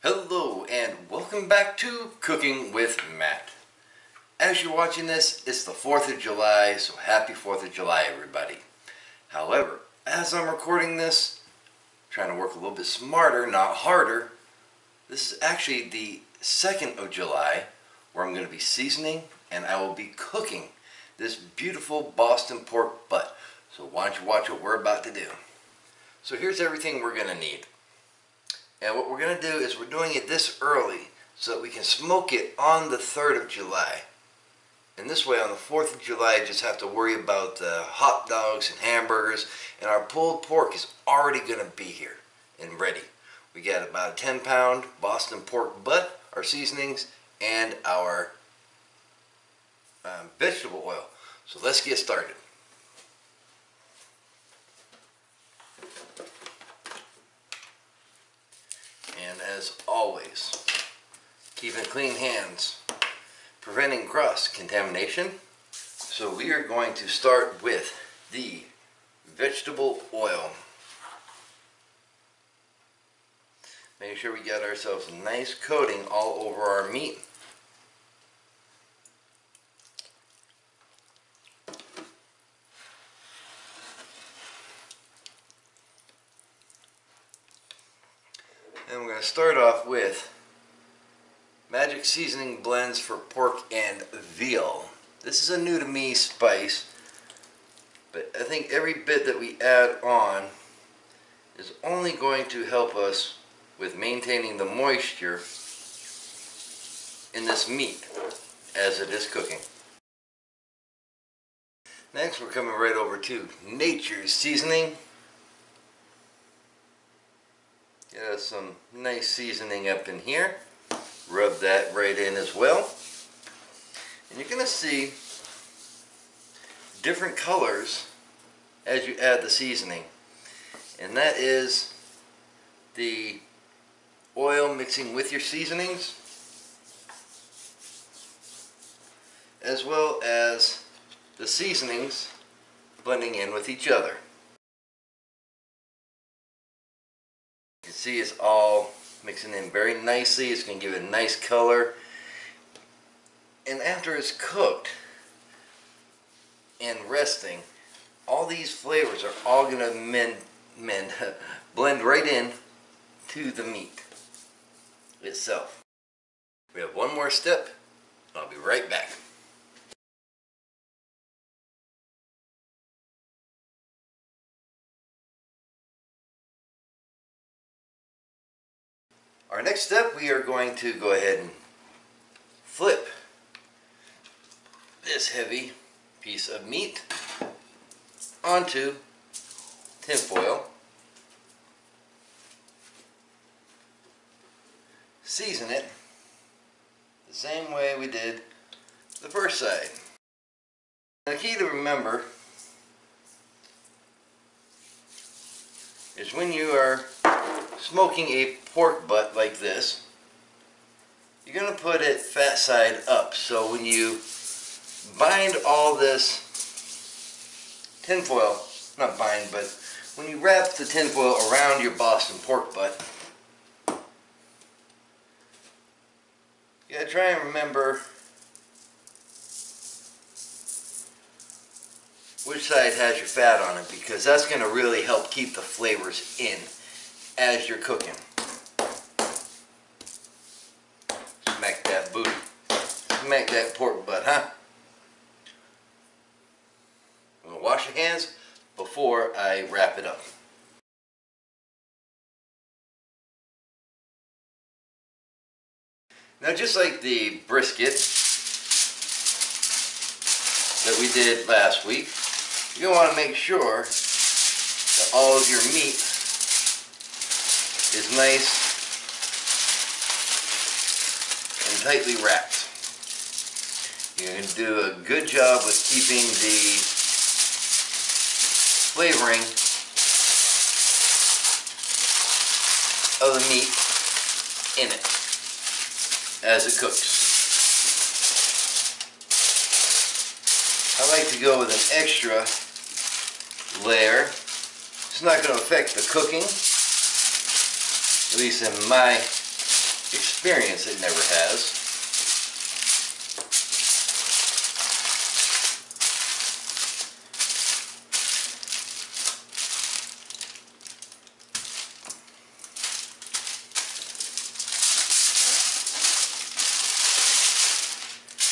Hello and welcome back to Cooking with Matt. As you're watching this, it's the 4th of July, so happy 4th of July everybody. However, as I'm recording this, trying to work a little bit smarter, not harder, this is actually the 2nd of July where I'm going to be seasoning and I will be cooking this beautiful Boston pork butt. So why don't you watch what we're about to do. So here's everything we're going to need. And what we're going to do is we're doing it this early so that we can smoke it on the 3rd of July. And this way on the 4th of July you just have to worry about the hot dogs and hamburgers, and our pulled pork is already going to be here and ready. We got about a 10-pound Boston pork butt, our seasonings, and our vegetable oil. So let's get started. And as always, keeping clean hands, preventing cross-contamination. So we are going to start with the vegetable oil. Make sure we get ourselves a nice coating all over our meat. And we're going to start off with Magic Seasoning Blends for Pork and Veal. This is a new to me spice, but I think every bit that we add on is only going to help us with maintaining the moisture in this meat as it is cooking. Next, we're coming right over to Nature's Seasoning. Get us some nice seasoning up in here. Rub that right in as well. And you're going to see different colors as you add the seasoning. And that is the oil mixing with your seasonings, as well as the seasonings blending in with each other. You can see it's all mixing in very nicely. It's going to give it a nice color. And after it's cooked and resting, all these flavors are all going to blend right in to the meat itself. We have one more step. I'll be right back. Our next step, we are going to go ahead and flip this heavy piece of meat onto tin foil. Season it the same way we did the first side. The key to remember is when you are smoking a pork butt like this, you're going to put it fat side up. So when you bind all this tinfoil, not bind, but when you wrap the tinfoil around your Boston pork butt, you got to try and remember which side has your fat on it, because that's going to really help keep the flavors in as you're cooking. Smack that booty. Smack that pork butt, huh? I'm going to wash your hands before I wrap it up. Now, just like the brisket that we did last week, you're going to want to make sure that all of your meat is nice and tightly wrapped. You're going to do a good job with keeping the flavoring of the meat in it as it cooks. I like to go with an extra layer. It's not going to affect the cooking, at least in my experience it never has.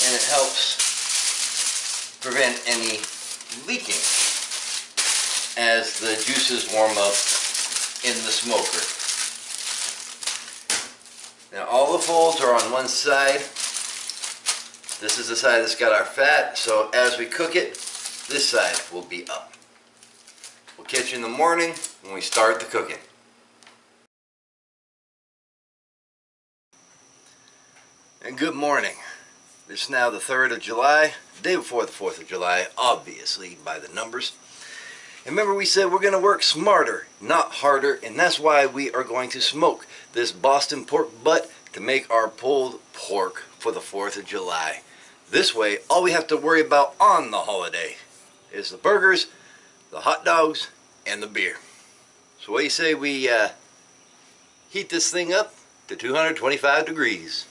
And it helps prevent any leaking as the juices warm up in the smoker. Now all the folds are on one side. This is the side that's got our fat, so as we cook it, this side will be up. We'll catch you in the morning when we start the cooking. And good morning. It's now the 3rd of July, day before the 4th of July, obviously by the numbers. And remember we said we're going to work smarter, not harder, and that's why we are going to smoke this Boston pork butt to make our pulled pork for the 4th of July. This way, all we have to worry about on the holiday is the burgers, the hot dogs, and the beer. So what do you say we heat this thing up to 225 degrees?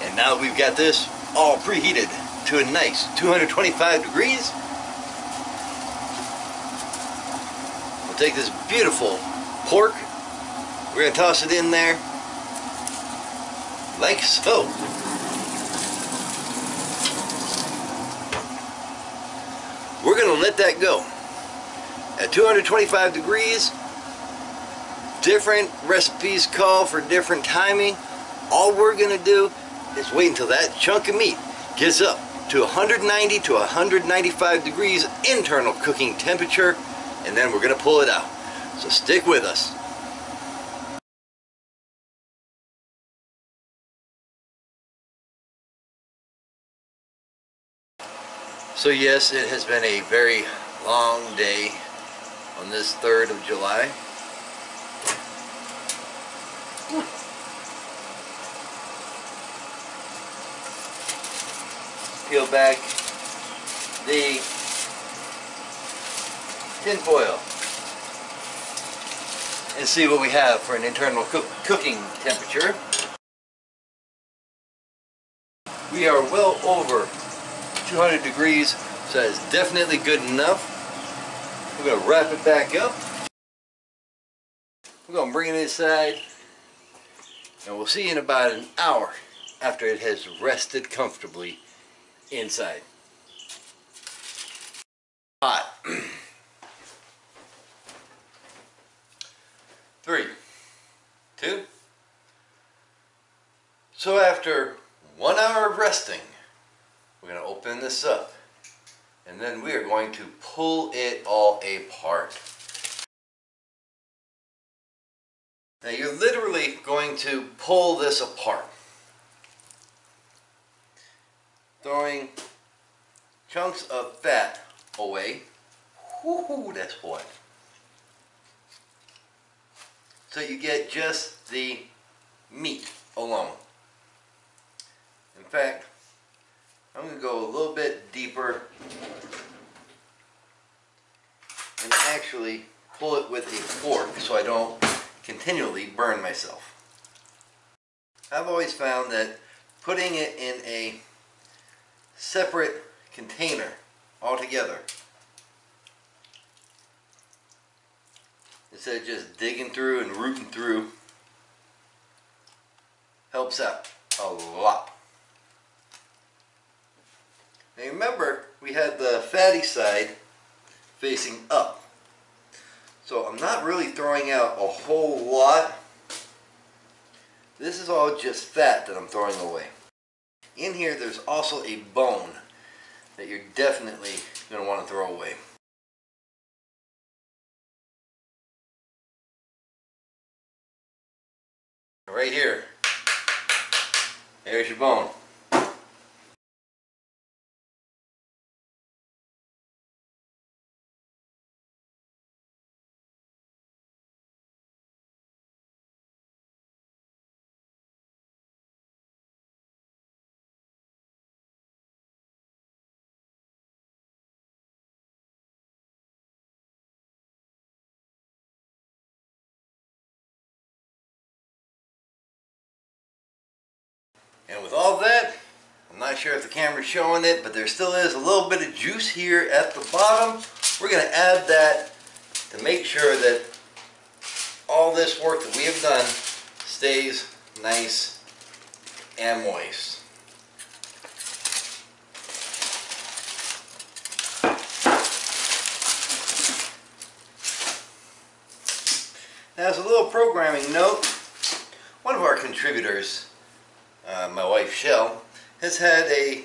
And now we've got this all preheated to a nice 225 degrees. We'll take this beautiful pork, we're going to toss it in there like so. We're going to let that go at 225 degrees. Different recipes call for different timing. All we're going to do is wait until that chunk of meat gets up to 190 to 195 degrees internal cooking temperature, and then we're going to pull it out. So stick with us. So yes, it has been a very long day on this 3rd of July. Peel back the tin foil and see what we have for an internal cooking temperature. We are well over 200 degrees, so that is definitely good enough. We're going to wrap it back up. We're going to bring it inside, and we'll see you in about an hour after it has rested comfortably inside. Hot. 3, 2. So after 1 hour of resting, we're going to open this up, and then we are going to pull it all apart. Now you're literally going to pull this apart, throwing chunks of fat away. Whoo, that's hot. So you get just the meat alone. In fact, I'm going to go a little bit deeper and actually pull it with a fork so I don't continually burn myself. I've always found that putting it in a separate container altogether, instead of just digging through and rooting through, helps out a lot. Now remember, we had the fatty side facing up. So I'm not really throwing out a whole lot. This is all just fat that I'm throwing away. In here there's also a bone that you're definitely going to want to throw away. Right here, there's your bone. And with all that, I'm not sure if the camera's showing it, but there still is a little bit of juice here at the bottom. We're going to add that to make sure that all this work that we have done stays nice and moist. Now, as a little programming note, one of our contributors, my wife Shell, has had a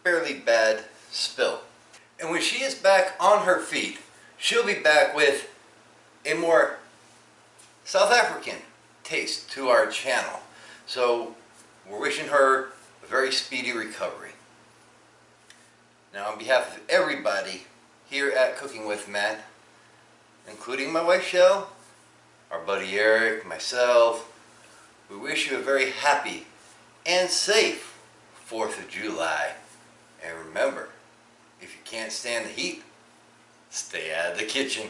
fairly bad spill. And when she is back on her feet, she'll be back with a more South African taste to our channel. So we're wishing her a very speedy recovery. Now, on behalf of everybody here at Cooking with Matt, including my wife Shell, our buddy Eric, myself, we wish you a very happy and safe 4th of July. And remember, if you can't stand the heat, stay out of the kitchen.